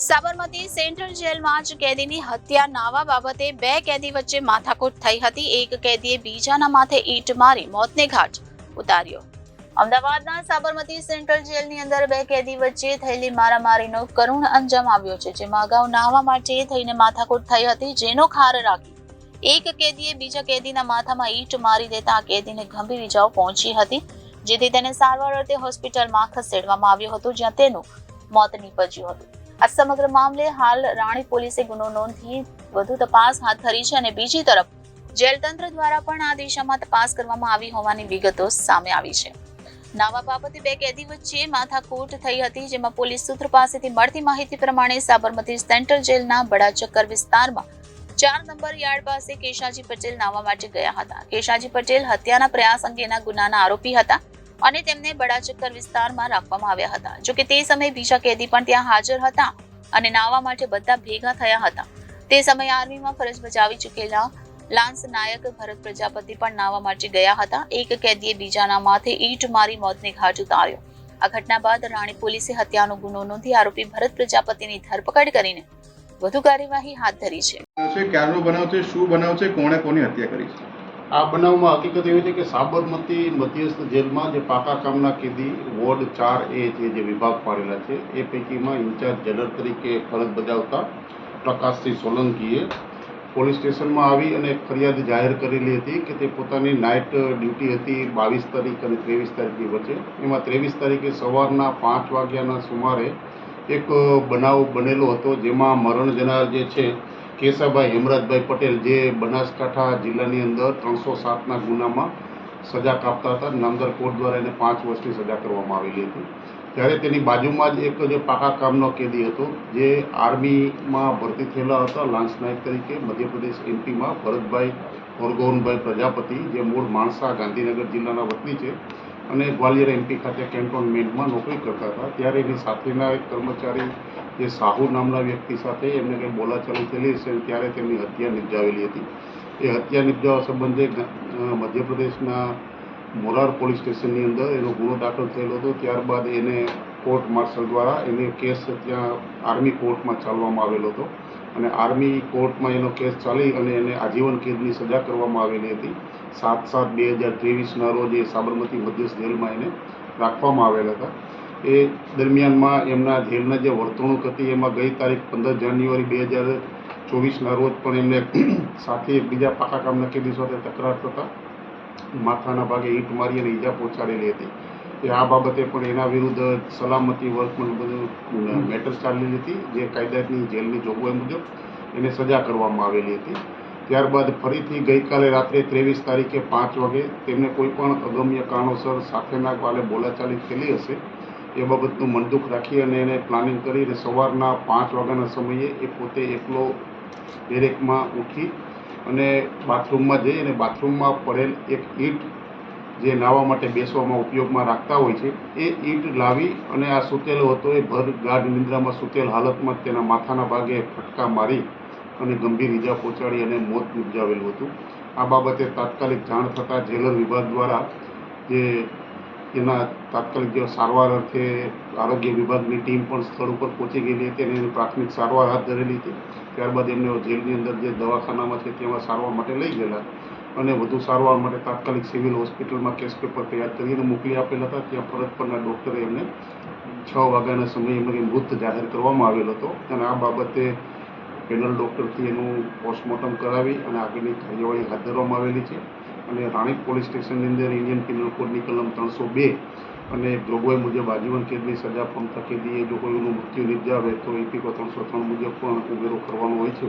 Sabarmati central જેલમાં જ કેદીની હત્યા નાવા બાબતે બે કેદી વચ્ચે માથાકૂટ થઈ હતી। એક કેદીએ બીજાના માથે ઈંટ મારી મોતને ઘાટ ઉતાર્યો। અમદાવાદના સાબરમતી સેન્ટ્રલ જેલની અંદર બે કેદી વચ્ચે થયેલી મારામારીનો કરુણ અંજામ આવ્યો છે, જેમાં અગાઉ નાહવા માટે થઈને માથાકૂટ થઈ હતી, જેનો ખાર રાખી એક કેદીએ બીજા કેદીના માથામાં ઈંટ મારી દેતા આ કેદીને ગંભીર ઈજાઓ પહોંચી હતી, જેથી તેને સારવાર અર્થે હોસ્પિટલમાં ખસેડવામાં આવ્યો હતો, જ્યાં તેનું મોત નીપજ્યું હતું। આ સમગ્ર મામલે હાલ રાણી પોલીસે ગુનો નોંધી વધુ તપાસ હાથ ધરી છે અને બીજી તરફ જેલ તંત્ર દ્વારા પણ આ દિશામાં તપાસ કરવામાં આવી હોવાની વિગતો સામે આવી છે। નાવા બાબતે બે કેદી વચ્ચે માથાકૂટ થઈ હતી, જેમાં પોલીસ સૂત્રો પાસેથી મળતી માહિતી પ્રમાણે સાબરમતી સેન્ટ્રલ જેલના બડાચક્કર વિસ્તારમાં 4 નંબર યાર્ડ પાસે કેશાજી પટેલ નાવા માટે ગયા હતા। કેશાજી પટેલ હત્યાના પ્રયાસ અંગેના ગુનાના આરોપી હતા અને તેમને બડાચક્કર વિસ્તારમાં રાખવામાં આવ્યા હતા। જો કે તે સમયે બીજા કેદી પણ ત્યાં હાજર હતા અને નાવા માટે બધા ભેગા થયા હતા। તે સમયે આર્મીમાં ફરજ બજાવી ચૂકેલા લાન્સ નાયક ભરત પ્રજાપતિ પણ નાવા માટે ગયા હતા। એક કેદીએ બીજાના માથે ઈંટ મારી મોતને ઘાટ ઉતાર્યો। આ ઘટના બાદ રાણી પોલીસે હત્યાનો ગુનો નોંધી આરોપી ભરત પ્રજાપતિની ધરપકડ કરીને વધુ કાર્યવાહી હાથ ધરી છે। ક્યારનો બનાવ છે, શું બનાવ છે, કોણે કોની હત્યા કરી છે? આ બનાવમાં હકીકત એવી છે કે સાબરમતી મધ્યસ્થ જેલમાં જે પાકા કામના કેદી વોર્ડ 4A છે, જે વિભાગ પાડેલા છે, એ પૈકીમાં ઇન્ચાર્જ જેલર તરીકે ફરજ બજાવતા પ્રકાશસિંહ સોલંકીએ પોલીસ સ્ટેશનમાં આવી અને એક ફરિયાદ જાહેર કરેલી હતી કે તે પોતાની નાઇટ ડ્યુટી હતી 22 તારીખ અને 23 તારીખની વચ્ચે। એમાં 23 તારીખે સવારના 5 વાગ્યાના સુમારે એક બનાવ બનેલો હતો, જેમાં મરણ જનાર જે છે કેશાભાઈ હેમરાજભાઈ પટેલ, જે બનાસકાંઠા જિલ્લાની અંદર 307ના ગુનામાં સજા કાપતા હતા, નામદાર કોર્ટ દ્વારા એને 5 વર્ષની સજા કરવામાં આવેલી હતી। ત્યારે તેની બાજુમાં જ એક જે પાકા કામનો કેદી હતો, જે આર્મીમાં ભરતી થયેલા હતા લાન્સ નાયક તરીકે મધ્યપ્રદેશ એમપીમાં ભરતભાઈ ઓરગોનભાઈ પ્રજાપતિ, જે મૂળ માણસા ગાંધીનગર જિલ્લાના વતની છે અને ગ્વાલિયર એમપી ખાતે કેન્ટોનમેન્ટમાં નોકરી કરતા હતા। ત્યારે એની સાથેના એક કર્મચારી જે સાહુ નામના વ્યક્તિ સાથે એમને કંઈ બોલાચાલી થયેલી છે, ત્યારે તેમની હત્યા નિપજાવેલી હતી। એ હત્યા નિપજાવવા સંબંધે મધ્યપ્રદેશના મોરાર પોલીસ સ્ટેશનની અંદર એનો ગુનો દાખલ થયેલો હતો। ત્યારબાદ એને કોર્ટ માર્શલ દ્વારા એને કેસ ત્યાં આર્મી કોર્ટમાં ચાલવામાં આવેલો હતો અને આર્મી કોર્ટમાં એનો કેસ ચાલી અને એને આજીવન કેદની સજા કરવામાં આવેલી હતી। 7/7/2023ના રોજ એ સાબરમતી મધ્યસ્થ જેલમાં એને રાખવામાં આવેલા હતા। એ દરમિયાનમાં એમના જેલના જે વર્તણૂક હતી એમાં ગઈ તારીખ 15 જાન્યુઆરી 2024ના રોજ પણ એમને સાથે બીજા પાકા કામના કેદી સાથે તકરાર થતા માથાના ભાગે ઈંટ મારી અને ઈજા પહોંચાડેલી હતી। આ બાબતે પણ એના વિરુદ્ધ સલામતી વર્કમાં બધું મેટર ચાલેલી હતી, જે કાયદાની જેલની જોગવાઈ મુજબ એને સજા કરવામાં આવેલી હતી। ત્યારબાદ ફરીથી ગઈકાલે રાત્રે 23 તારીખે 5 વાગે તેમને કોઈ પણ અગમ્ય કારણોસર સાથેના કાલે બોલાચાલી થયેલી હશે એ બાબતનું મનદુખ રાખી અને એને પ્લાનિંગ કરી અને સવારના 5 વાગ્યાના સમયે એ પોતે એકલો બેરેકમાં ઉઠી અને બાથરૂમમાં જઈ અને બાથરૂમમાં પડેલ એક ઈંટ જે નાહવા માટે બેસવામાં ઉપયોગમાં રાખતા હોય છે, એ ઈંટ લાવી અને આ સૂતેલો હતો એ ભર ગાઢ નિંદ્રામાં સૂતેલ હાલતમાં તેના માથાના ભાગે ફટકા મારી અને ગંભીર ઈજા પહોંચાડી અને મોત નિપજાવેલું હતું। આ બાબતે તાત્કાલિક જાણ થતાં જેલર વિભાગ દ્વારા જે એના તાત્કાલિક જે સારવાર અર્થે આરોગ્ય વિભાગની ટીમ પણ સ્થળ ઉપર પહોંચી ગયેલી હતી અને એની પ્રાથમિક સારવાર હાથ ધરેલી હતી। ત્યારબાદ એમને જેલની અંદર જે દવાખાનામાં છે તેમાં સારવાર માટે લઈ ગયેલા અને વધુ સારવાર માટે તાત્કાલિક સિવિલ હોસ્પિટલમાં કેસ પેપર તૈયાર કરીને મોકલી આપેલા હતા। ત્યાં ફરજ પરના ડૉક્ટરે એમને 6 વાગ્યાના સમયે એમને મૃત જાહેર કરવામાં આવેલો હતો અને આ બાબતે પેનલ ડૉક્ટરથી એનું પોસ્ટમોર્ટમ કરાવી અને આગળની કાર્યવાહી હાથ ધરવામાં આવેલી છે અને રાણીપ પોલીસ સ્ટેશનની અંદર ઇન્ડિયન પિનલ કોડની કલમ 302 અને જોગવાઈ મુજબ આજીવન કેદની સજા પામતા કેદીએ જો કોઈનું મૃત્યુ નિપજાવે તો ઇપીકો 303 મુજબ પણ ઉમેરો કરવાનો હોય છે,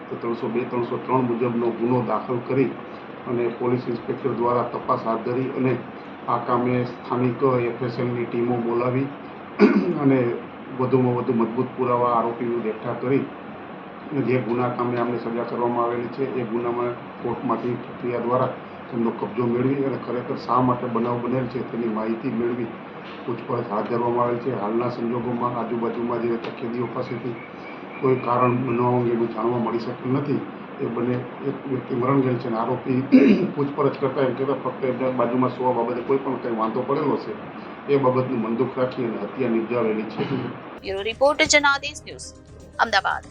તો 302-303 મુજબનો ગુનો દાખલ કરી અને પોલીસ ઇન્સ્પેક્ટર દ્વારા તપાસ હાથ ધરી અને આ કામે સ્થાનિક એફએસએલની ટીમો બોલાવી અને વધુમાં વધુ મજબૂત પુરાવા આરોપી વિરુદ્ધ એકઠા કરી જે ગુના કામે આમને સજા કરવામાં આવેલી છે એ ગુનામાં કોર્ટમાંથી પ્રક્રિયા દ્વારા તેમનો કબજો મેળવી અને ખરેખર શા માટે બનાવ બનેલ છે તેની માહિતી મેળવી પૂછપરછ હાથ ધરવામાં આવેલ છે। હાલના સંજોગોમાં આજુબાજુમાં જે કેદીઓ પાસેથી કોઈ કારણ બનાવ અંગેનું જાણવા મળી શકેલ નથી। એ બંને એક વ્યક્તિ મરણ ગયેલ છે અને આરોપી પૂછપરછ કરતા એમ કહેતા ફક્ત એમને બાજુમાં સુવા બાબતે કોઈ પણ કંઈ વાંધો પડેલો છે એ બાબતનું મનદુખ રાખી અને હત્યા નિપજાવેલી છે। Bureau report Janadesh news. Ahmedabad.